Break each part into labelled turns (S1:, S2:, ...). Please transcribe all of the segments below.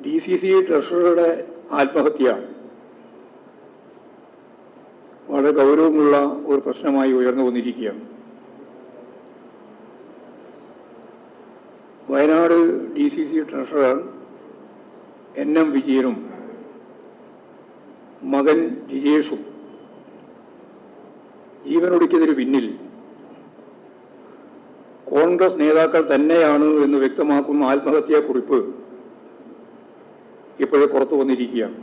S1: DCC ട്രഷററുടെ ആത്മഹത്യ വളരെ ഗൗരവമുള്ള ഒരു പ്രശ്നമായി ഉയർന്നു വന്നിരിക്കുകയാണ്. വയനാട് DCC ട്രഷറർ NM വിജയനും മകൻ ജിജേഷും ജീവനൊടുക്കിയതിന് പിന്നിൽ കോൺഗ്രസ് നേതാക്കൾ തന്നെയാണ് എന്ന് വ്യക്തമാക്കുന്ന ആത്മഹത്യാക്കുറിപ്പ് ഇപ്പോഴും പുറത്തു വന്നിരിക്കുകയാണ്.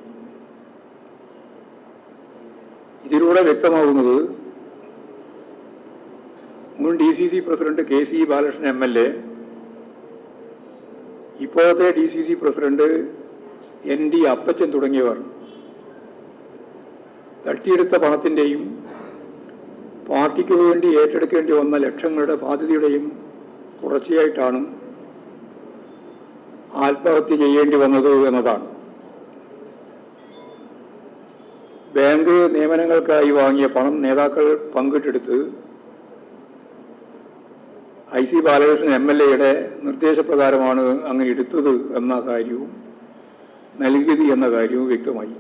S1: ഇതിലൂടെ വ്യക്തമാകുന്നത് മുൻ DCC president KC Balakrishnan MLA, ഇപ്പോഴത്തെ DCC പ്രസിഡന്റ് ND അപ്പച്ചൻ തുടങ്ങിയവർ തട്ടിയെടുത്ത പണത്തിൻ്റെയും പാർട്ടിക്ക് വേണ്ടി ഏറ്റെടുക്കേണ്ടി വന്ന ലക്ഷങ്ങളുടെ ബാധ്യതയുടെയും തുടർച്ചയായിട്ടാണ് ആത്മഹത്യ ചെയ്യേണ്ടി വന്നത് എന്നതാണ്. ബാങ്ക് നിയമനങ്ങൾക്കായി വാങ്ങിയ പണം നേതാക്കൾ പങ്കിട്ടെടുത്ത് IC ബാലകൃഷ്ണൻ MLA നിർദ്ദേശപ്രകാരമാണ് അങ്ങനെ എടുത്തത് എന്ന കാര്യവും നൽകിയത് എന്ന കാര്യവും വ്യക്തമായി.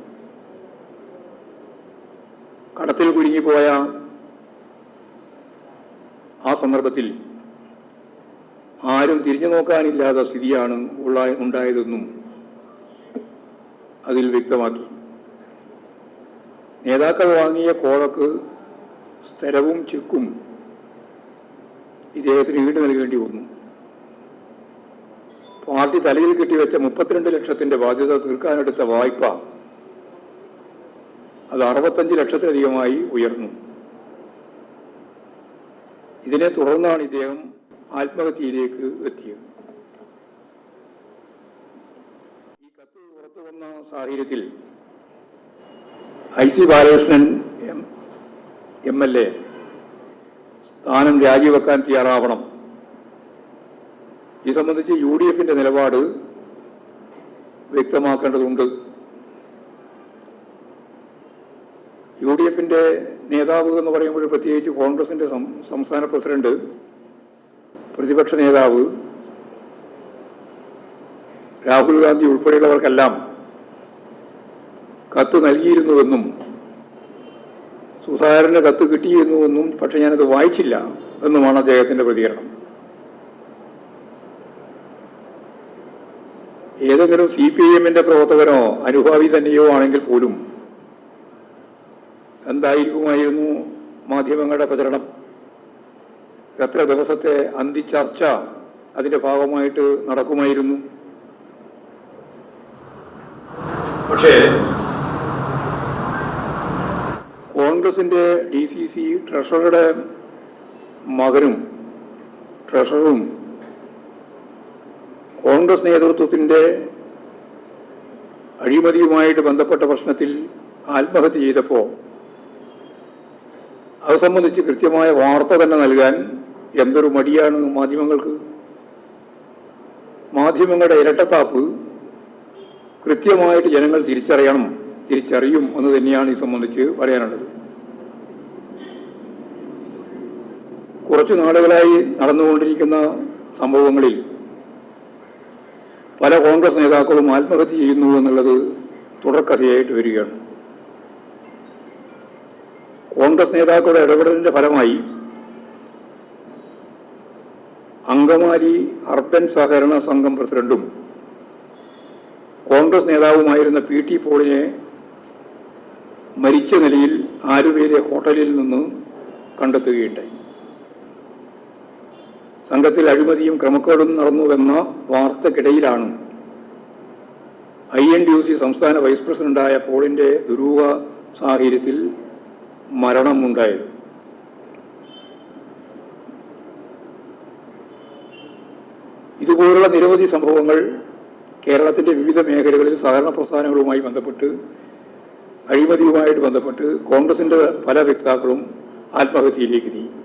S1: കടത്തിൽ കുടുങ്ങിപ്പോയ ആ സന്ദർഭത്തിൽ ആരും തിരിഞ്ഞു നോക്കാനില്ലാത്ത സ്ഥിതിയാണ് ഉണ്ടായതെന്നും അതിൽ വ്യക്തമാക്കി. നേതാക്കൾ വാങ്ങിയ കോഴക്ക് സ്ഥലവും ചെക്കും ഇദ്ദേഹത്തിന് ഈട് നൽകേണ്ടി വന്നു. പാർട്ടി തലയിൽ കെട്ടിവെച്ച 32 ലക്ഷത്തിൻ്റെ ബാധ്യത തീർക്കാനെടുത്ത വായ്പ അത് 65 ലക്ഷത്തിലധികമായി ഉയർന്നു. ഇതിനെ തുടർന്നാണ് ഇദ്ദേഹം ആത്മഹത്യയിലേക്ക് എത്തിയത്. ഈ കത്ത് പുറത്തു വന്ന സാഹചര്യത്തിൽ IC ബാലകൃഷ്ണൻ MLA സ്ഥാനം രാജിവെക്കാൻ തയ്യാറാവണം. ഈ സംബന്ധിച്ച് UDFന്റെ നിലപാട് വ്യക്തമാക്കേണ്ടതുണ്ട്. UDFന്റെ നേതാവ് എന്ന് പറയുമ്പോൾ പ്രത്യേകിച്ച് കോൺഗ്രസിന്റെ സംസ്ഥാന പ്രസിഡന്റ്, പ്രതിപക്ഷ നേതാവ് രാഹുൽ ഗാന്ധി ഉൾപ്പെടെയുള്ളവർക്കെല്ലാം കത്ത് നൽകിയിരുന്നുവെന്നും സുധാകരന് കത്ത് കിട്ടിയിരുന്നുവെന്നും, പക്ഷെ ഞാനത് വായിച്ചില്ല എന്നുമാണ് അദ്ദേഹത്തിന്റെ പ്രതികരണം. ഏതെങ്കിലും CPIMന്റെ പ്രവർത്തകനോ അനുഭാവി തന്നെയോ ആണെങ്കിൽ പോലും എന്തായിരിക്കുമായിരുന്നു മാധ്യമങ്ങളുടെ പ്രചരണം? എത്ര ദിവസത്തെ അന്തിച്ചർച്ച അതിൻ്റെ ഭാഗമായിട്ട് നടക്കുമായിരുന്നു? പക്ഷേ കോൺഗ്രസിൻ്റെ DCC ട്രഷററുടെ മകനും ട്രഷററും കോൺഗ്രസ് നേതൃത്വത്തിൻ്റെ അഴിമതിയുമായിട്ട് ബന്ധപ്പെട്ട പ്രശ്നത്തിൽ ആത്മഹത്യ ചെയ്തപ്പോൾ അത് സംബന്ധിച്ച് കൃത്യമായ വാർത്ത തന്നെ നൽകാൻ എന്തൊരു മടിയാണ് മാധ്യമങ്ങൾക്ക്. മാധ്യമങ്ങളുടെ ഇരട്ടത്താപ്പ് കൃത്യമായിട്ട് ജനങ്ങൾ തിരിച്ചറിയും എന്ന് തന്നെയാണ് ഈ സംബന്ധിച്ച് പറയാനുള്ളത്. കുറച്ചു നാളുകളായി നടന്നുകൊണ്ടിരിക്കുന്ന സംഭവങ്ങളിൽ പല കോൺഗ്രസ് നേതാക്കളും ആത്മഹത്യ ചെയ്യുന്നു എന്നുള്ളത് തുടർക്കഥയായിട്ട് വരികയാണ്. കോൺഗ്രസ് നേതാക്കളുടെ ഇടപെടലിന്റെ ഫലമായി അങ്കമാലി അർബൻ സഹകരണ സംഘം പ്രസിഡന്റും കോൺഗ്രസ് നേതാവുമായിരുന്ന PT പോളിനെ മരിച്ച നിലയിൽ ആലുവയിലെ ഹോട്ടലിൽ നിന്ന് കണ്ടെത്തുകയുണ്ടായി. സംഘത്തിൽ അഴിമതിയും ക്രമക്കേടും നടന്നുവെന്ന വാർത്തക്കിടയിലാണ് INTUC സംസ്ഥാന വൈസ് പ്രസിഡന്റായ പോളിന്റെ ദുരൂഹ സാഹചര്യത്തിൽ മരണമുണ്ടായത്. ഇതുപോലുള്ള നിരവധി സംഭവങ്ങൾ കേരളത്തിൻ്റെ വിവിധ മേഖലകളിൽ സഹകരണ പ്രസ്ഥാനങ്ങളുമായി ബന്ധപ്പെട്ട്, അഴിമതിയുമായിട്ട് ബന്ധപ്പെട്ട് കോൺഗ്രസിൻ്റെ പല വ്യക്താക്കളും ആത്മഹത്യയിലേക്ക് നീങ്ങി.